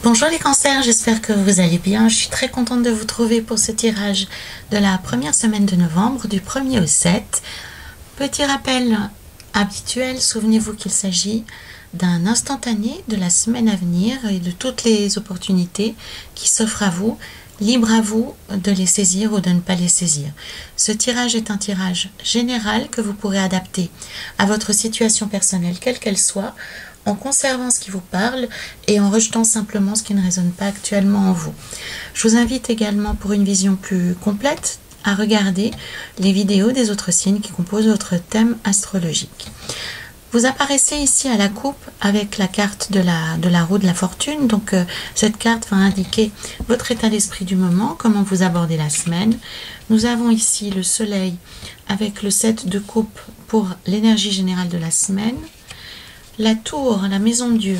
Bonjour les cancers, j'espère que vous allez bien. Je suis très contente de vous trouver pour ce tirage de la première semaine de novembre, du 1er au 7. Petit rappel habituel, souvenez-vous qu'il s'agit d'un instantané de la semaine à venir et de toutes les opportunités qui s'offrent à vous. Libre à vous de les saisir ou de ne pas les saisir. Ce tirage est un tirage général que vous pourrez adapter à votre situation personnelle, quelle qu'elle soit, en conservant ce qui vous parle et en rejetant simplement ce qui ne résonne pas actuellement en vous. Je vous invite également pour une vision plus complète à regarder les vidéos des autres signes qui composent votre thème astrologique. Vous apparaissez ici à la coupe avec la carte de la roue de la fortune. Donc cette carte va indiquer votre état d'esprit du moment, comment vous abordez la semaine. Nous avons ici le soleil avec le 7 de coupe pour l'énergie générale de la semaine. La tour, la maison de Dieu,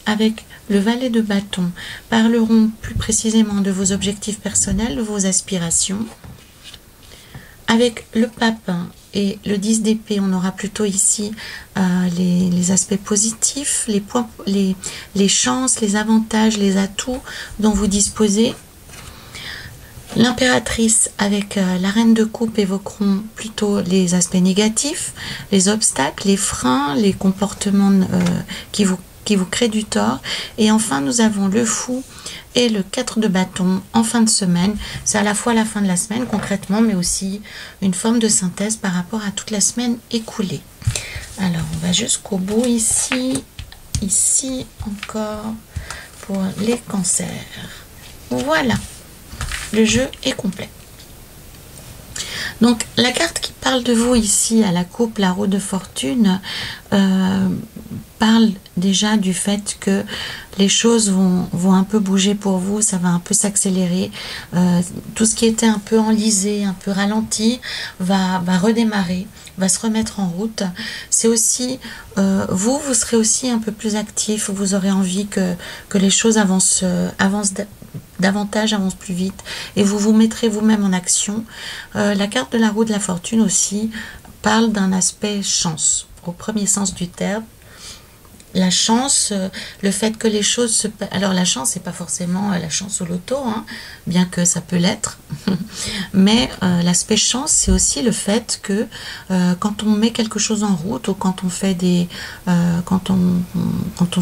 avec le valet de bâton, parleront plus précisément de vos objectifs personnels, de vos aspirations. Avec le pape et le 10 d'épée, on aura plutôt ici les aspects positifs, les points, les chances, les avantages, les atouts dont vous disposez. L'impératrice avec la reine de coupe évoqueront plutôt les aspects négatifs, les obstacles, les freins, les comportements qui vous créent du tort. Et enfin, nous avons le fou et le 4 de bâton en fin de semaine. C'est à la fois la fin de la semaine concrètement, mais aussi une forme de synthèse par rapport à toute la semaine écoulée. Alors, on va jusqu'au bout ici encore pour les cancers. Voilà. Le jeu est complet. Donc la carte qui parle de vous ici à la coupe, la roue de fortune, parle déjà du fait que les choses vont un peu bouger pour vous, ça va un peu s'accélérer. Tout ce qui était un peu enlisé, un peu ralenti, va redémarrer, va se remettre en route. C'est aussi, vous serez aussi un peu plus actif, vous aurez envie que les choses avancent davantage, avancent plus vite, et vous vous mettrez vous-même en action. La carte de la roue de la fortune aussi parle d'un aspect chance, au premier sens du terme. La chance, le fait que les choses se... Alors la chance, c'est pas forcément la chance au loto, hein, bien que ça peut l'être. Mais l'aspect chance, c'est aussi le fait que quand on met quelque chose en route, ou quand on fait des... quand on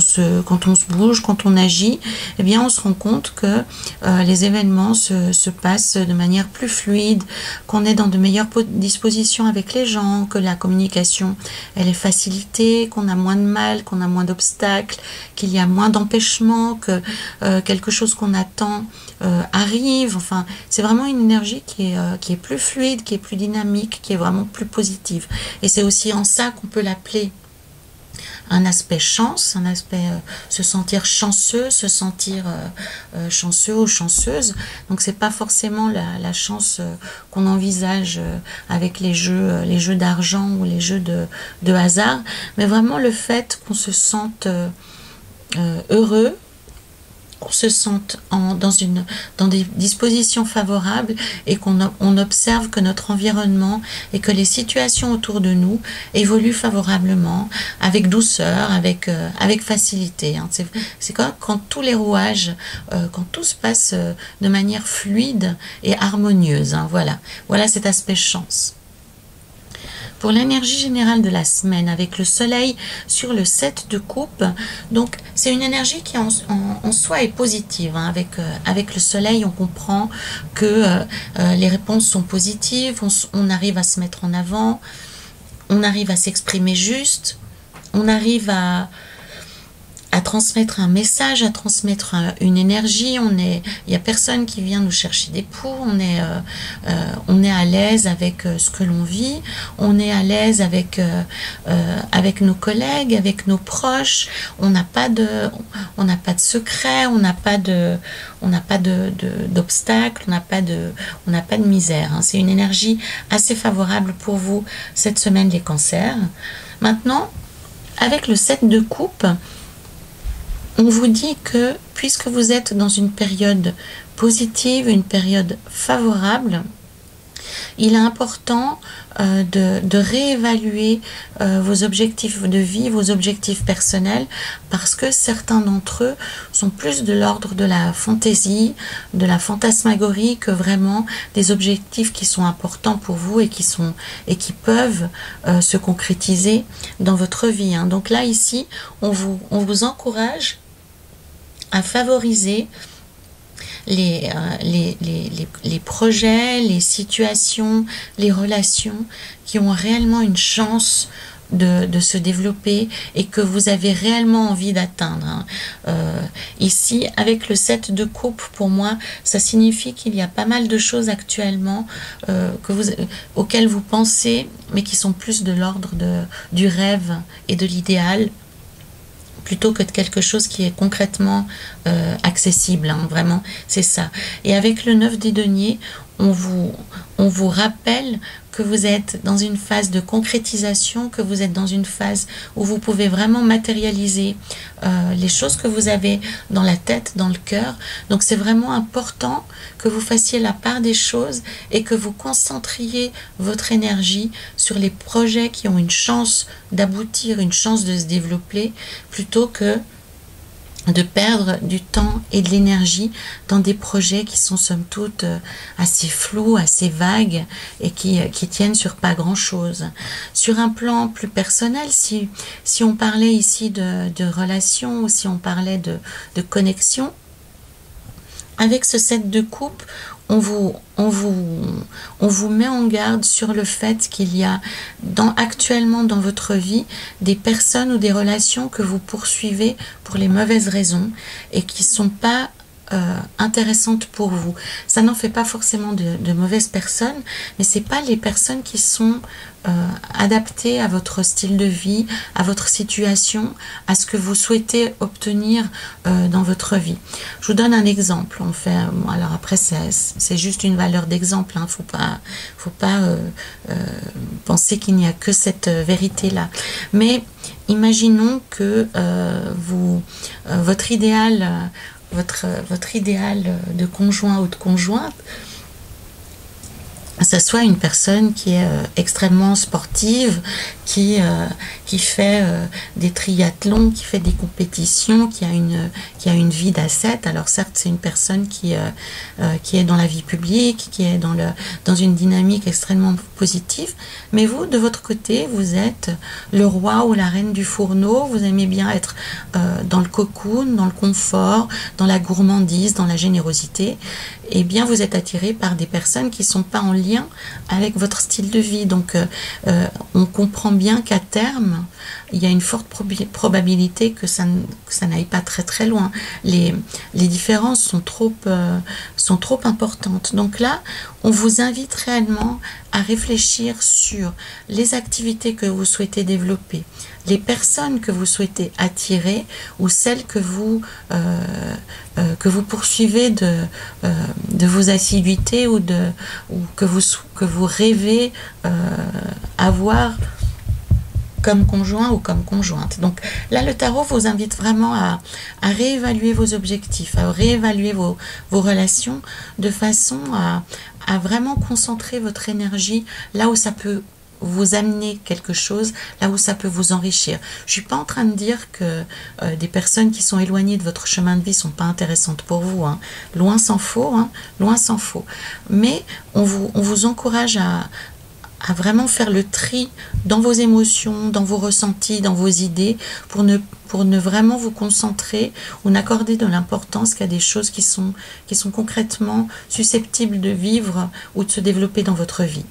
se bouge, quand on agit, eh bien on se rend compte que les événements se passent de manière plus fluide, qu'on est dans de meilleures dispositions avec les gens, que la communication, elle est facilitée, qu'on a moins de mal, qu'on a moins d'obstacles, qu'il y a moins d'empêchements, que quelque chose qu'on attend arrive. Enfin, c'est vraiment une énergie qui est plus fluide, qui est plus dynamique, qui est vraiment plus positive. Et c'est aussi en ça qu'on peut l'appeler un aspect chance, un aspect se sentir chanceux, se sentir chanceux ou chanceuse. Donc c'est pas forcément la chance qu'on envisage avec les jeux d'argent ou les jeux de hasard, mais vraiment le fait qu'on se sente heureux, qu'on se sente dans des dispositions favorables, et qu'on observe que notre environnement et que les situations autour de nous évoluent favorablement, avec douceur, avec facilité. Hein. C'est quand tous les rouages, quand tout se passe de manière fluide et harmonieuse. Hein. Voilà cet aspect chance. Pour l'énergie générale de la semaine, avec le soleil sur le 7 de coupe, donc c'est une énergie qui en soi est positive. Hein. Avec le soleil, on comprend que les réponses sont positives, on arrive à se mettre en avant, on arrive à s'exprimer juste, on arrive à transmettre un message, à transmettre une énergie. Il n'y a personne qui vient nous chercher des poux, on est à l'aise avec ce que l'on vit, on est à l'aise avec nos collègues, avec nos proches, on n'a pas de secret, on n'a pas d'obstacles, on n'a pas de misère. Hein. C'est une énergie assez favorable pour vous cette semaine, les cancers. Maintenant, avec le 7 de coupe, on vous dit que puisque vous êtes dans une période positive, une période favorable, il est important de réévaluer vos objectifs de vie, vos objectifs personnels, parce que certains d'entre eux sont plus de l'ordre de la fantaisie, de la fantasmagorie, que vraiment des objectifs qui sont importants pour vous et qui peuvent se concrétiser dans votre vie, hein. Donc là, ici, on vous encourage à favoriser les projets, les situations, les relations qui ont réellement une chance de se développer et que vous avez réellement envie d'atteindre, hein. Ici, avec le 7 de coupe, pour moi, ça signifie qu'il y a pas mal de choses actuellement auxquelles vous pensez, mais qui sont plus de l'ordre du rêve et de l'idéal, plutôt que de quelque chose qui est concrètement accessible, hein, vraiment, c'est ça. Et avec le 9 des deniers, on vous rappelle que vous êtes dans une phase de concrétisation, que vous êtes dans une phase où vous pouvez vraiment matérialiser les choses que vous avez dans la tête, dans le cœur. Donc c'est vraiment important que vous fassiez la part des choses et que vous concentriez votre énergie sur les projets qui ont une chance d'aboutir, une chance de se développer, plutôt que de perdre du temps et de l'énergie dans des projets qui sont somme toute assez flous, assez vagues et qui tiennent sur pas grand chose. Sur un plan plus personnel, si on parlait ici de relations ou si on parlait de connexion, avec ce 7 de coupe, on vous met en garde sur le fait qu'il y a actuellement dans votre vie des personnes ou des relations que vous poursuivez pour les mauvaises raisons et qui ne sont pas intéressantes pour vous. Ça n'en fait pas forcément de mauvaises personnes, mais c'est pas les personnes qui sont adaptées à votre style de vie, à votre situation, à ce que vous souhaitez obtenir dans votre vie. Je vous donne un exemple. Alors après c'est juste une valeur d'exemple, hein. Faut pas penser qu'il n'y a que cette vérité là. Mais imaginons que votre idéal de conjoint ou de conjointe, ça soit une personne qui est extrêmement sportive, qui fait des triathlons, qui fait des compétitions, qui a une vie d'ascète. Alors certes, c'est une personne qui est dans la vie publique, qui est dans une dynamique extrêmement positive, mais vous, de votre côté, vous êtes le roi ou la reine du fourneau. Vous aimez bien être dans le cocoon, dans le confort, dans la gourmandise, dans la générosité. Eh bien, vous êtes attiré par des personnes qui ne sont pas en lien avec votre style de vie. Donc, on comprend bien qu'à terme, il y a une forte probabilité que ça n'aille pas très très loin. Les différences sont trop importantes. Donc là, on vous invite réellement à réfléchir sur les activités que vous souhaitez développer, les personnes que vous souhaitez attirer ou celles que vous poursuivez de vos assiduités ou que vous rêvez avoir comme conjoint ou comme conjointe. Donc là, le tarot vous invite vraiment à réévaluer vos objectifs, à réévaluer vos relations de façon à vraiment concentrer votre énergie là où ça peut vous amener quelque chose, là où ça peut vous enrichir. Je suis pas en train de dire que des personnes qui sont éloignées de votre chemin de vie sont pas intéressantes pour vous, hein. Loin s'en faut, hein. Loin s'en faut. Mais on vous encourage à vraiment faire le tri dans vos émotions, dans vos ressentis, dans vos idées, pour ne vraiment vous concentrer ou n'accorder de l'importance qu'à des choses qui sont concrètement susceptibles de vivre ou de se développer dans votre vie.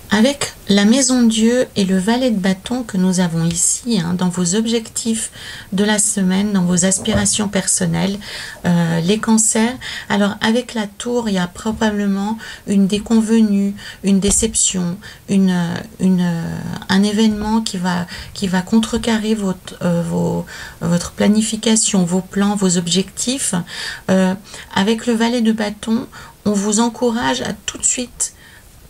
Avec la maison Dieu et le valet de bâton que nous avons ici, hein, dans vos objectifs de la semaine, dans vos aspirations personnelles, les cancers, alors avec la tour, il y a probablement une déconvenue, une déception, un événement qui va contrecarrer votre planification, vos plans, vos objectifs. Avec le valet de bâton, on vous encourage à tout de suite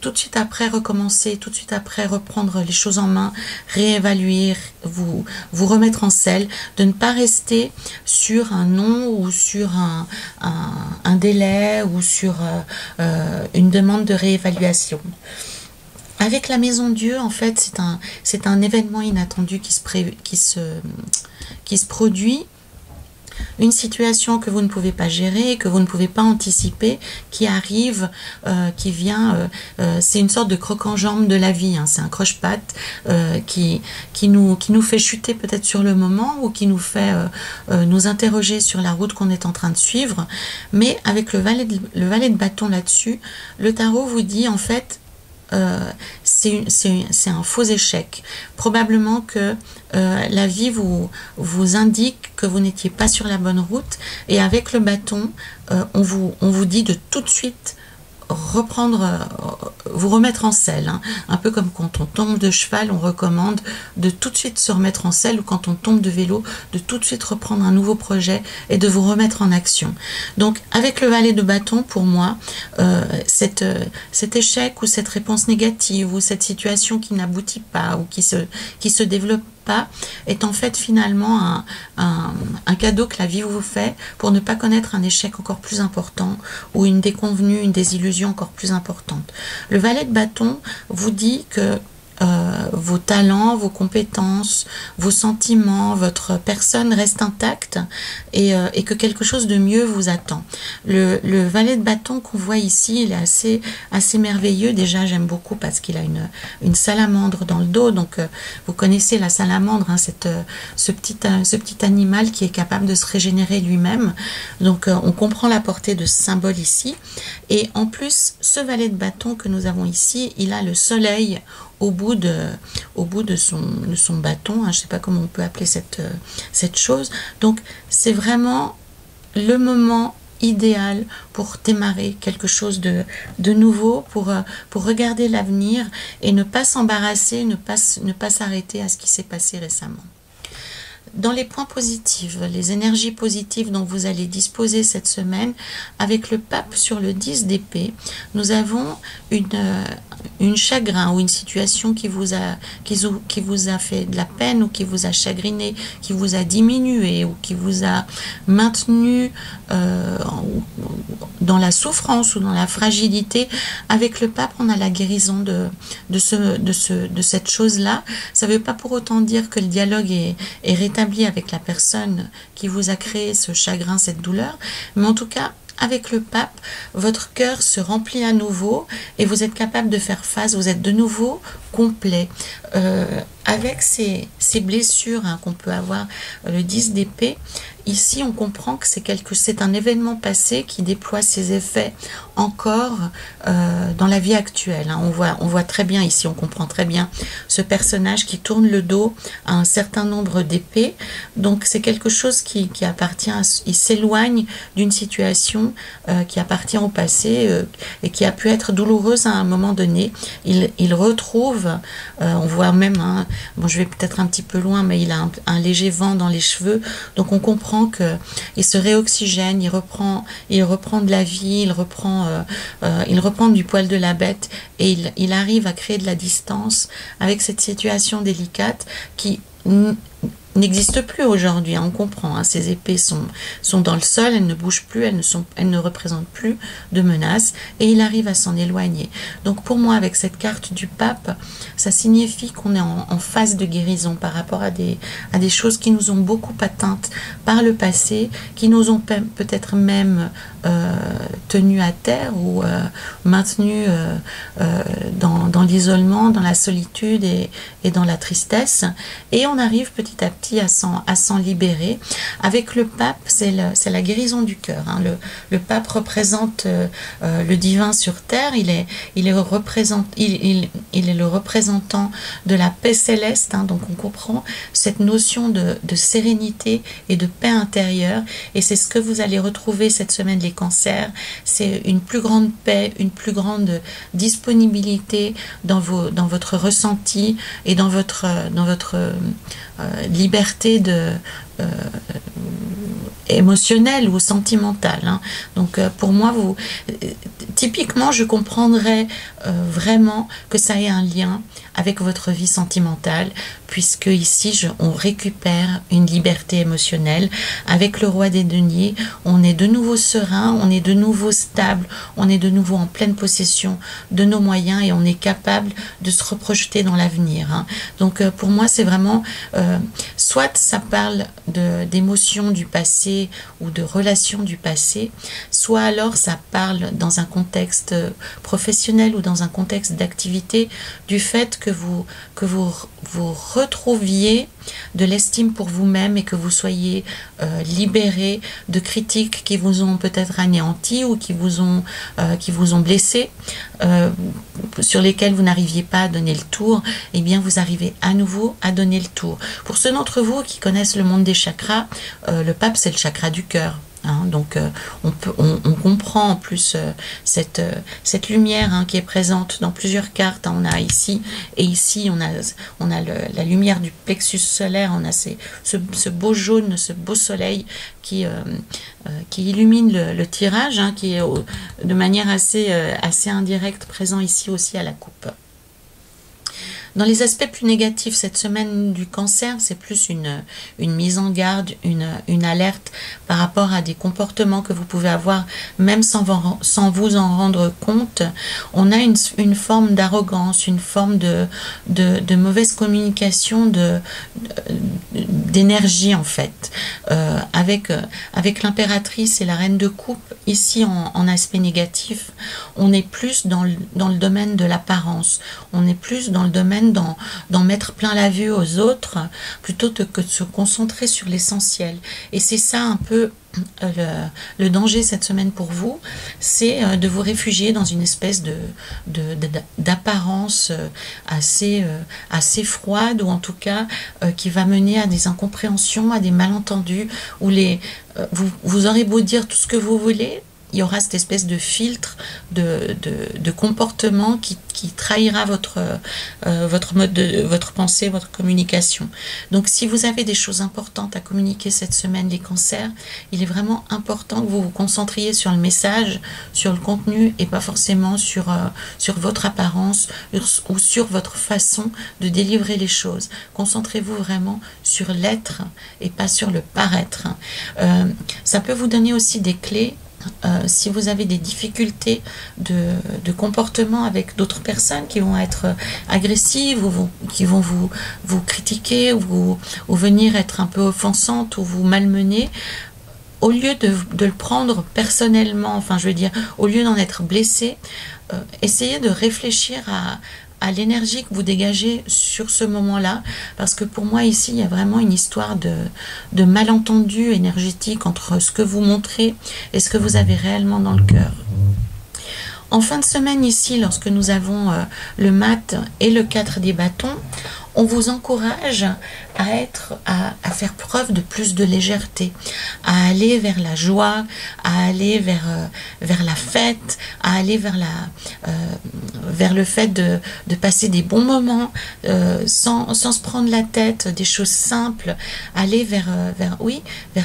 tout de suite après recommencer, tout de suite après reprendre les choses en main, réévaluer, vous remettre en selle, de ne pas rester sur un non ou sur un délai ou sur une demande de réévaluation. Avec la Maison Dieu, en fait, c'est un événement inattendu qui se produit, une situation que vous ne pouvez pas gérer, que vous ne pouvez pas anticiper, qui arrive, qui vient, c'est une sorte de croc-en-jambe de la vie, hein, c'est un croche-patte qui nous fait chuter peut-être sur le moment ou qui nous fait nous interroger sur la route qu'on est en train de suivre. Mais avec le valet de bâton là-dessus, le tarot vous dit en fait, c'est un faux échec. Probablement que la vie vous indique que vous n'étiez pas sur la bonne route, et avec le bâton, on vous dit de tout de suite vous remettre en selle, hein. Un peu comme quand on tombe de cheval, on recommande de tout de suite se remettre en selle, ou quand on tombe de vélo, de tout de suite reprendre un nouveau projet et de vous remettre en action. Donc avec le valet de bâton, pour moi, cet échec ou cette réponse négative ou cette situation qui n'aboutit pas ou qui se développe pas, est en fait finalement un cadeau que la vie vous fait pour ne pas connaître un échec encore plus important ou une déconvenue, une désillusion encore plus importante. Le valet de bâton vous dit que vos talents, vos compétences, vos sentiments, votre personne reste intacte, et que quelque chose de mieux vous attend. Le valet de bâton qu'on voit ici, il est assez merveilleux. Déjà, j'aime beaucoup parce qu'il a une salamandre dans le dos. Donc, vous connaissez la salamandre, hein, ce petit animal qui est capable de se régénérer lui-même. Donc, on comprend la portée de ce symbole ici. Et en plus, ce valet de bâton que nous avons ici, il a le soleil au bout de son bâton, hein, je ne sais pas comment on peut appeler cette chose. Donc c'est vraiment le moment idéal pour démarrer quelque chose de nouveau, pour regarder l'avenir et ne pas s'embarrasser, ne pas s'arrêter à ce qui s'est passé récemment. Dans les points positifs, les énergies positives dont vous allez disposer cette semaine, avec le pape sur le 10 d'épée, nous avons une chagrin ou une situation qui vous a fait de la peine ou qui vous a chagriné, qui vous a diminué ou qui vous a maintenu dans la souffrance ou dans la fragilité. Avec le pape, on a la guérison de cette chose-là. Ça ne veut pas pour autant dire que le dialogue est rétabli avec la personne qui vous a créé ce chagrin, cette douleur, mais en tout cas, avec le pape, votre cœur se remplit à nouveau et vous êtes capable de faire face, vous êtes de nouveau complet. Avec ces blessures, hein, qu'on peut avoir, le 10 d'épée, ici on comprend que c'est un événement passé qui déploie ses effets encore dans la vie actuelle, hein. On voit très bien ici, on comprend très bien ce personnage qui tourne le dos à un certain nombre d'épées. Donc c'est quelque chose qui appartient, il s'éloigne d'une situation qui appartient au passé et qui a pu être douloureuse à un moment donné. Il retrouve, on voit même, hein, bon, je vais peut-être un petit peu loin, mais il a un léger vent dans les cheveux, donc on comprend qu'il se réoxygène, il reprend de la vie, il reprend du poil de la bête, et il arrive à créer de la distance avec cette situation délicate qui n'existe plus aujourd'hui, hein, on comprend, hein, ces épées sont dans le sol, elles ne bougent plus, elles ne représentent plus de menace, et il arrive à s'en éloigner. Donc pour moi, avec cette carte du pape, ça signifie qu'on est en phase de guérison par rapport à des choses qui nous ont beaucoup atteintes par le passé, qui nous ont peut-être même tenus à terre ou maintenus dans l'isolement, dans la solitude et dans la tristesse, et on arrive petit à petit à s'en libérer. Avec le pape, c'est la guérison du cœur, hein. Le pape représente le divin sur terre, il est le représentant de la paix céleste, hein. Donc on comprend cette notion de sérénité et de paix intérieure, et c'est ce que vous allez retrouver cette semaine, les cancers. C'est une plus grande paix, une plus grande disponibilité dans votre ressenti et dans votre liberté émotionnelle ou sentimentale, hein. Donc pour moi, typiquement, je comprendrais vraiment que ça ait un lien avec votre vie sentimentale, puisque ici, on récupère une liberté émotionnelle. Avec le roi des deniers, on est de nouveau serein, on est de nouveau stable, on est de nouveau en pleine possession de nos moyens et on est capable de se reprojeter dans l'avenir. Hein. Donc, pour moi, c'est vraiment, soit ça parle d'émotions du passé ou de relations du passé, soit alors ça parle dans un contexte professionnel ou dans un contexte d'activité du fait que vous retrouviez de l'estime pour vous-même et que vous soyez libéré de critiques qui vous ont peut-être anéanti ou qui vous ont blessé, sur lesquels vous n'arriviez pas à donner le tour. Eh bien vous arrivez à nouveau à donner le tour. Pour ceux d'entre vous qui connaissent le monde des chakras, le pape c'est le chakra du cœur. Hein, donc on comprend en plus cette lumière hein, qui est présente dans plusieurs cartes. Hein, on a ici et ici on a la lumière du plexus solaire, on a ce beau jaune, ce beau soleil qui illumine le tirage, hein, qui est de manière assez indirecte présent ici aussi à la coupe. Dans les aspects plus négatifs, cette semaine du cancer, c'est plus une mise en garde, une alerte par rapport à des comportements que vous pouvez avoir, même sans vous en rendre compte. On a une forme d'arrogance, une forme de mauvaise communication, d'énergie en fait. Avec l'impératrice et la reine de coupe, ici en aspect négatif, on est plus dans le domaine de l'apparence, on est plus dans le domaine d'en mettre plein la vue aux autres plutôt que de se concentrer sur l'essentiel. Et c'est ça un peu le danger cette semaine pour vous, c'est de vous réfugier dans une espèce d'apparence assez froide, ou en tout cas qui va mener à des incompréhensions, à des malentendus, où vous aurez beau dire tout ce que vous voulez, il y aura cette espèce de filtre de comportement qui trahira votre mode votre pensée, votre communication. Donc si vous avez des choses importantes à communiquer cette semaine, les cancers, il est vraiment important que vous vous concentriez sur le message, sur le contenu, et pas forcément sur votre apparence ou sur votre façon de délivrer les choses. Concentrez-vous vraiment sur l'être et pas sur le paraître. Ça peut vous donner aussi des clés. Si vous avez des difficultés de comportement avec d'autres personnes qui vont être agressives ou qui vont vous critiquer ou venir être un peu offensantes ou vous malmener, au lieu de le prendre personnellement, enfin je veux dire, au lieu d'en être blessé, essayez de réfléchir à l'énergie que vous dégagez sur ce moment-là, parce que pour moi ici il y a vraiment une histoire de malentendu énergétique entre ce que vous montrez et ce que vous avez réellement dans le cœur. En fin de semaine ici, lorsque nous avons le mat et le 4 des bâtons, on vous encourage à faire preuve de plus de légèreté, à aller vers la joie, à aller vers la fête, à aller vers le fait de passer des bons moments sans se prendre la tête, des choses simples, aller vers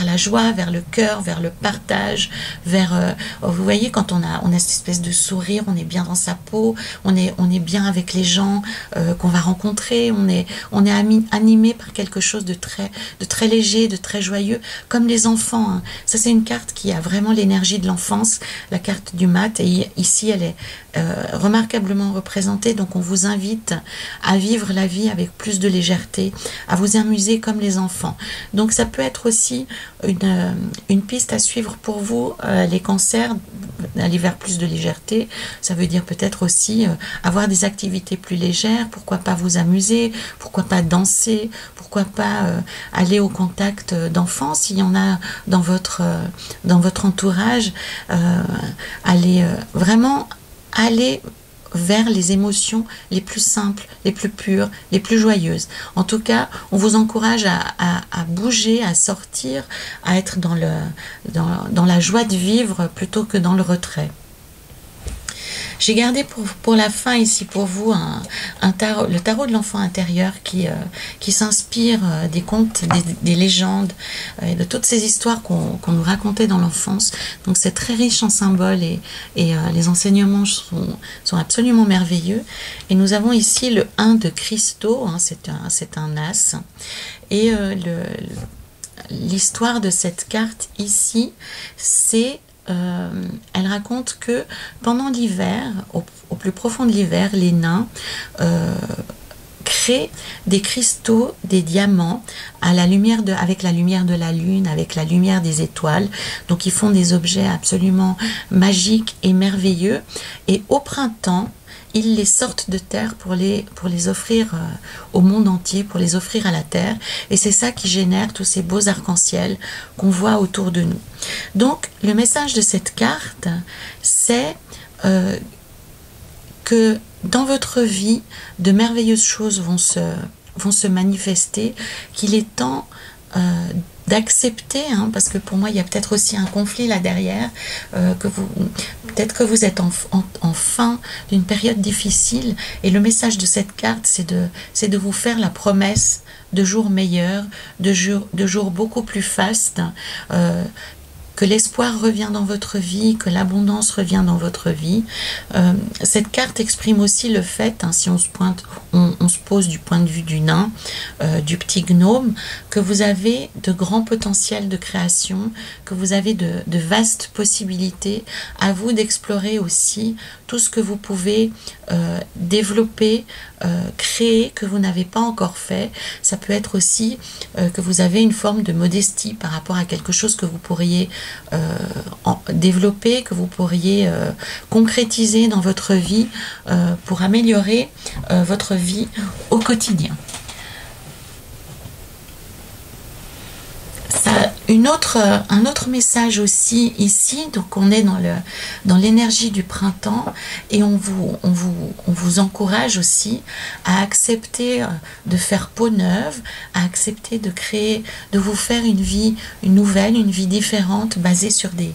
la joie, vers le cœur, vers le partage, vous voyez, quand on a cette espèce de sourire, on est bien dans sa peau, on est bien avec les gens qu'on va rencontrer, on est animé par quelque chose de très léger, de très joyeux, comme les enfants. Hein. Ça, c'est une carte qui a vraiment l'énergie de l'enfance, la carte du mat, et ici, elle est remarquablement représentée. Donc, on vous invite à vivre la vie avec plus de légèreté, à vous amuser comme les enfants. Donc, ça peut être aussi une piste à suivre pour vous, les cancers, aller vers plus de légèreté. Ça veut dire peut-être aussi avoir des activités plus légères, pourquoi pas vous amuser, pourquoi pas danser, pourquoi pas aller au contact d'enfants s'il y en a dans votre entourage, vraiment aller vers les émotions les plus simples, les plus pures, les plus joyeuses. En tout cas, on vous encourage à bouger, à sortir, à être dans la joie de vivre plutôt que dans le retrait. J'ai gardé pour la fin ici pour vous un tarot, le tarot de l'enfant intérieur qui s'inspire des contes, des légendes et de toutes ces histoires qu'on nous racontait dans l'enfance. Donc c'est très riche en symboles et les enseignements sont absolument merveilleux. Et nous avons ici le 1 de cristaux, hein, c'est un as. Et l'histoire de cette carte ici, c'est elle raconte que pendant l'hiver, au plus profond de l'hiver, les nains créent des cristaux, des diamants avec la lumière de la lune, avec la lumière des étoiles. Donc ils font des objets absolument magiques et merveilleux. Et au printemps, ils les sortent de terre pour les offrir au monde entier, pour les offrir à la terre. Et c'est ça qui génère tous ces beaux arcs-en-ciel qu'on voit autour de nous. Donc, le message de cette carte, c'est que dans votre vie, de merveilleuses choses vont se manifester, qu'il est temps d'accepter, hein, parce que pour moi il y a peut-être aussi un conflit là derrière, peut-être que vous êtes en fin d'une période difficile, et le message de cette carte c'est de vous faire la promesse de jours meilleurs, de jours beaucoup plus fastes, que l'espoir revient dans votre vie, que l'abondance revient dans votre vie. Cette carte exprime aussi le fait, hein, si on se pose du point de vue du nain, du petit gnome, que vous avez de grands potentiels de création, que vous avez de vastes possibilités, à vous d'explorer aussi tout ce que vous pouvez développer, créer, que vous n'avez pas encore fait. Ça peut être aussi que vous avez une forme de modestie par rapport à quelque chose que vous pourriez développer, que vous pourriez concrétiser dans votre vie pour améliorer votre vie au quotidien. Un autre message aussi ici, donc on est dans l'énergie du printemps, et on vous encourage aussi à accepter de faire peau neuve, à accepter de créer, de vous faire une vie nouvelle, une vie différente, basée sur des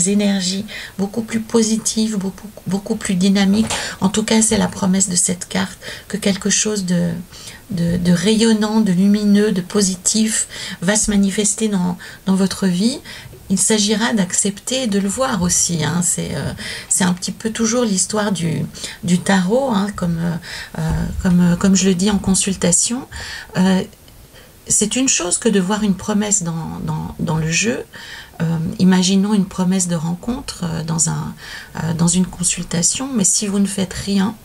énergies beaucoup plus positives, beaucoup plus dynamiques. En tout cas, c'est la promesse de cette carte, que quelque chose de rayonnant, de lumineux, de positif va se manifester dans votre vie. Il s'agira d'accepter et de le voir aussi, hein. C'est un petit peu toujours l'histoire du tarot, hein, comme je le dis en consultation. C'est une chose que de voir une promesse dans le jeu. Imaginons une promesse de rencontre dans une consultation, mais si vous ne faites rien,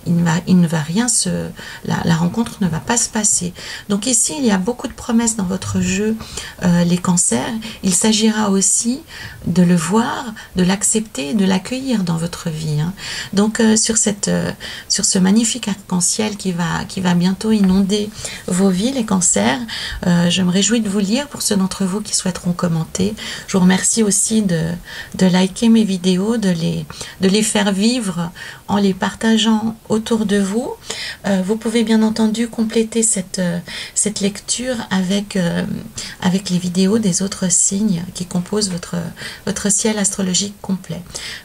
il ne va rien la rencontre ne va pas se passer. Donc ici, il y a beaucoup de promesses dans votre jeu, les cancers. Il s'agira aussi de le voir, de l'accepter, de l'accueillir dans votre vie, hein. Donc sur ce magnifique arc-en-ciel qui va bientôt inonder vos vies, les cancers, je me réjouis de vous lire pour ceux d'entre vous qui souhaiteront commenter. Je vous remercie aussi de liker mes vidéos, de les faire vivre en les partageant autour de vous. Vous pouvez bien entendu compléter cette lecture avec les vidéos des autres signes qui composent votre ciel astrologique complet.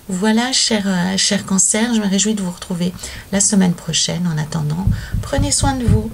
Voilà, chers cancers, je me réjouis de vous retrouver la semaine prochaine. En attendant, prenez soin de vous.